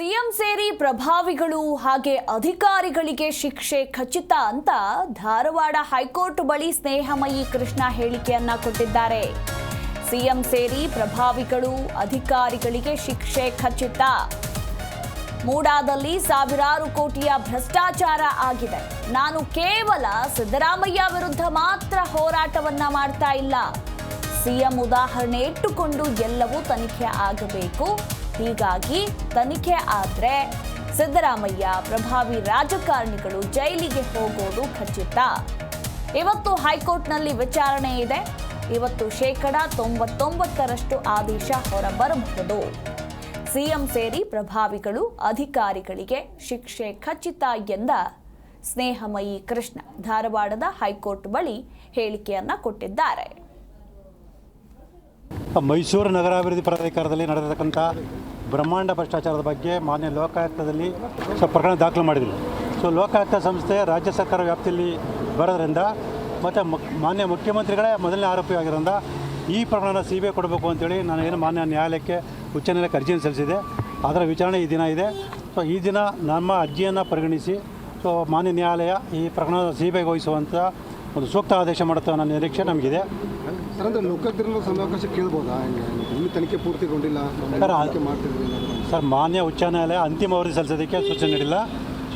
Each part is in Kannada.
ಸಿಎಂ ಸೇರಿ ಪ್ರಭಾವಿಗಳು ಹಾಗೆ ಅಧಿಕಾರಿಗಳಿಗೆ ಶಿಕ್ಷೆ ಖಚಿತ ಅಂತ ಧಾರವಾಡ ಹೈಕೋರ್ಟ್ ಬಳಿ ಸ್ನೇಹಮಯಿ ಕೃಷ್ಣ ಹೇಳಿಕೆಯನ್ನ ಕೊಟ್ಟಿದ್ದಾರೆ. ಸಿಎಂ ಸೇರಿ ಪ್ರಭಾವಿಗಳು ಅಧಿಕಾರಿಗಳಿಗೆ ಶಿಕ್ಷೆ ಖಚಿತ. ಮೂಡಾದಲ್ಲಿ ಸಾವಿರಾರು ಕೋಟಿಯ ಭ್ರಷ್ಟಾಚಾರ ಆಗಿದೆ. ನಾನು ಕೇವಲ ಸಿದ್ದರಾಮಯ್ಯ ವಿರುದ್ಧ ಮಾತ್ರ ಹೋರಾಟವನ್ನ ಮಾಡ್ತಾ ಇಲ್ಲ. ಸಿಎಂ ಉದಾಹರಣೆ ಇಟ್ಟುಕೊಂಡು ಎಲ್ಲವೂ ತನಿಖೆ ಆಗಬೇಕು. ಹೀಗಾಗಿ ತನಿಖೆ ಆದ್ರೆ ಸಿದ್ದರಾಮಯ್ಯ ಪ್ರಭಾವಿ ರಾಜಕಾರಣಿಗಳು ಜೈಲಿಗೆ ಹೋಗೋದು ಖಚಿತ. ಇವತ್ತು ಹೈಕೋರ್ಟ್ನಲ್ಲಿ ವಿಚಾರಣೆ ಇದೆ. ಇವತ್ತು 99% ಆದೇಶ ಹೊರಬರಬಹುದು. ಸಿಎಂ ಸೇರಿ ಪ್ರಭಾವಿಗಳು ಅಧಿಕಾರಿಗಳಿಗೆ ಶಿಕ್ಷೆ ಖಚಿತ ಎಂದ ಸ್ನೇಹಮಯಿ ಕೃಷ್ಣ ಧಾರವಾಡದ ಹೈಕೋರ್ಟ್ ಬಳಿ ಹೇಳಿಕೆಯನ್ನ ಕೊಟ್ಟಿದ್ದಾರೆ. ಮೈಸೂರು ನಗರಾಭಿವೃದ್ಧಿ ಪ್ರಾಧಿಕಾರದಲ್ಲಿ ನಡೆದಿರತಕ್ಕಂಥ ಬ್ರಹ್ಮಾಂಡ ಭ್ರಷ್ಟಾಚಾರದ ಬಗ್ಗೆ ಮಾನ್ಯ ಲೋಕಾಯುಕ್ತದಲ್ಲಿ ಪ್ರಕರಣ ದಾಖಲು ಮಾಡಿದ್ರು. ಲೋಕಾಯುಕ್ತ ಸಂಸ್ಥೆ ರಾಜ್ಯ ಸರ್ಕಾರ ವ್ಯಾಪ್ತಿಯಲ್ಲಿ ಬರೋದ್ರಿಂದ ಮತ್ತು ಮಾನ್ಯ ಮುಖ್ಯಮಂತ್ರಿಗಳೇ ಮೊದಲನೇ ಆರೋಪಿಯಾಗಿರೋದ್ರಿಂದ ಈ ಪ್ರಕರಣ CBI ಕೊಡಬೇಕು ಅಂತೇಳಿ ನಾನು ಏನು ಮಾನ್ಯ ನ್ಯಾಯಾಲಯಕ್ಕೆ ಉಚ್ಚ ನ್ಯಾಯಾಲಯಕ್ಕೆ ಅರ್ಜಿಯನ್ನು ಸಲ್ಲಿಸಿದೆ. ಅದರ ವಿಚಾರಣೆ ಈ ದಿನ ಇದೆ. ಈ ದಿನ ನಮ್ಮ ಅರ್ಜಿಯನ್ನು ಪರಿಗಣಿಸಿ ಮಾನ್ಯ ನ್ಯಾಯಾಲಯ ಈ ಪ್ರಕರಣ CBIಗೆ ವಹಿಸುವಂಥ ಒಂದು ಸೂಕ್ತ ಆದೇಶ ಮಾಡುತ್ತೆ ಅನ್ನೋ ನಿರೀಕ್ಷೆ ನಮಗಿದೆ. ಸರ್, ಅಂದರೆ ಲೋಕಾಯುಕ್ತರಲ್ಲೂ ಸಮಯಾವಕಾಶ ಕೇಳ್ಬೋದಾ? ಇನ್ನೂ ತನಿಖೆ ಪೂರ್ತಿಗೊಂಡಿಲ್ಲ ಸರ್, ಮಾನ್ಯ ಉಚ್ಚ ನ್ಯಾಯಾಲಯ ಅಂತಿಮ ವರದಿ ಸಲ್ಲಿಸೋದಕ್ಕೆ ಸೂಚನೆ ನೀಡಿಲ್ಲ.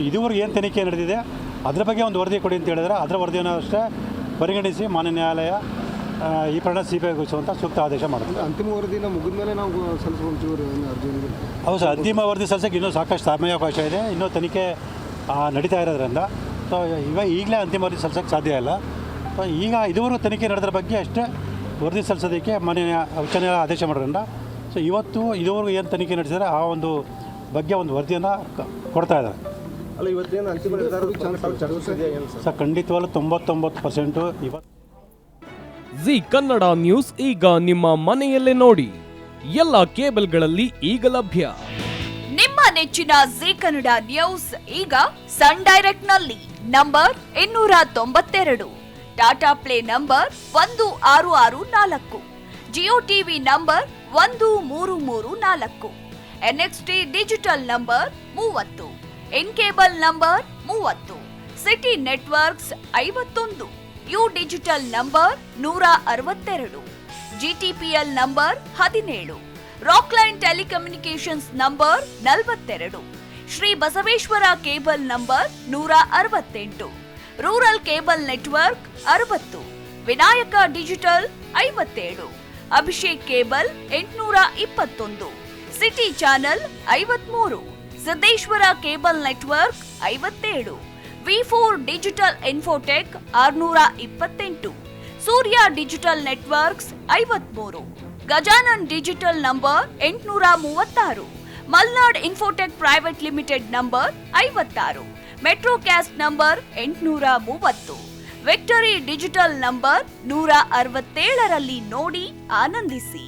ಇದುವರೆಗೆ ಏನು ತನಿಖೆ ನಡೆದಿದೆ ಅದರ ಬಗ್ಗೆ ಒಂದು ವರದಿ ಕೊಡಿ ಅಂತ ಹೇಳಿದರೆ ಅದರ ವರದಿಯನ್ನು ಅಷ್ಟೇ ಪರಿಗಣಿಸಿ ಮಾನ್ಯ ನ್ಯಾಯಾಲಯ ಈ ಪ್ರಕರಣ CBIಗೆ ವಹಿಸುವಂಥ ಸೂಕ್ತ ಆದೇಶ ಮಾಡುತ್ತೆ. ಅಂತಿಮ ವರದಿನ ಮುಗಿದ ಮೇಲೆ ನಾವು ಸಲ್ಲಿಸುವಂಥವ್ರು ಅರ್ಜಿ. ಹೌದು ಸರ್, ಅಂತಿಮ ವರದಿ ಸಲ್ಲಿಸೋಕ್ಕೆ ಇನ್ನೂ ಸಾಕಷ್ಟು ಸಮಯಾವಕಾಶ ಇದೆ. ಇನ್ನೂ ತನಿಖೆ ನಡೀತಾ ಇರೋದ್ರಿಂದ ಈಗಲೇ ಅಂತಿಮ ವರದಿ ಸಲ್ಲಿಸೋಕ್ಕೆ ಸಾಧ್ಯ ಇಲ್ಲ. ಈಗ ಇದುವರೆಗೂ ತನಿಖೆ ನಡೆದ್ರ ಬಗ್ಗೆ ಅಷ್ಟೇ ವರದಿ ಸಲ್ಲಿಸೋದಕ್ಕೆ ಮಾನ್ಯ ಉಚ್ಚ ನ್ಯಾಯಾಲಯ ಆದೇಶ ಮಾಡೋದ್ರಿಂದ ಇವತ್ತು ಇದುವರೆಗೂ ಏನು ತನಿಖೆ ನಡೆಸಿದರೆ ಆ ಒಂದು ಬಗ್ಗೆ ಒಂದು ವರದಿಯನ್ನು ಕೊಡ್ತಾ ಇದ್ದಾರೆ. ಅಲ್ಲ, ಇವತ್ತೇನು ಅಂತಿಮ ಸರ್, ಖಂಡಿತವಾಗ್ಲೂ 99% ಇವತ್ತು. ಜಿ ಕನ್ನಡ ನ್ಯೂಸ್ ಈಗ ನಿಮ್ಮ ಮನೆಯಲ್ಲೇ ನೋಡಿ. ಎಲ್ಲ ಕೇಬಲ್ಗಳಲ್ಲಿ ಈಗ ಲಭ್ಯ. ನಿಮ್ಮ ನೆಚ್ಚಿನ ಜಿ ಕನ್ನಡ ನ್ಯೂಸ್ ಈಗ ಸನ್ ಡೈರೆಕ್ಟ್ ನಲ್ಲಿ number 292, Tata play number 1664, Jio TV number 1334, NXT digital number 30, in cable number 30, city networks 51, U digital number 162, GTPL number 17, Rockline telecommunications number 42, Shri Basaveshwara cable number 168, rural cable network 60, Vinayaka digital 57, Abhishek cable 821, city channel 53, Siddeshwara cable network 57, V4 digital Infotech 628, Surya digital networks 53, Gajanan digital number 836, Malnad Infotech private limited number 56, Metrocast number 830, Victory Digital number 167ರಲ್ಲಿ ನೋಡಿ ಆನಂದಿಸಿ.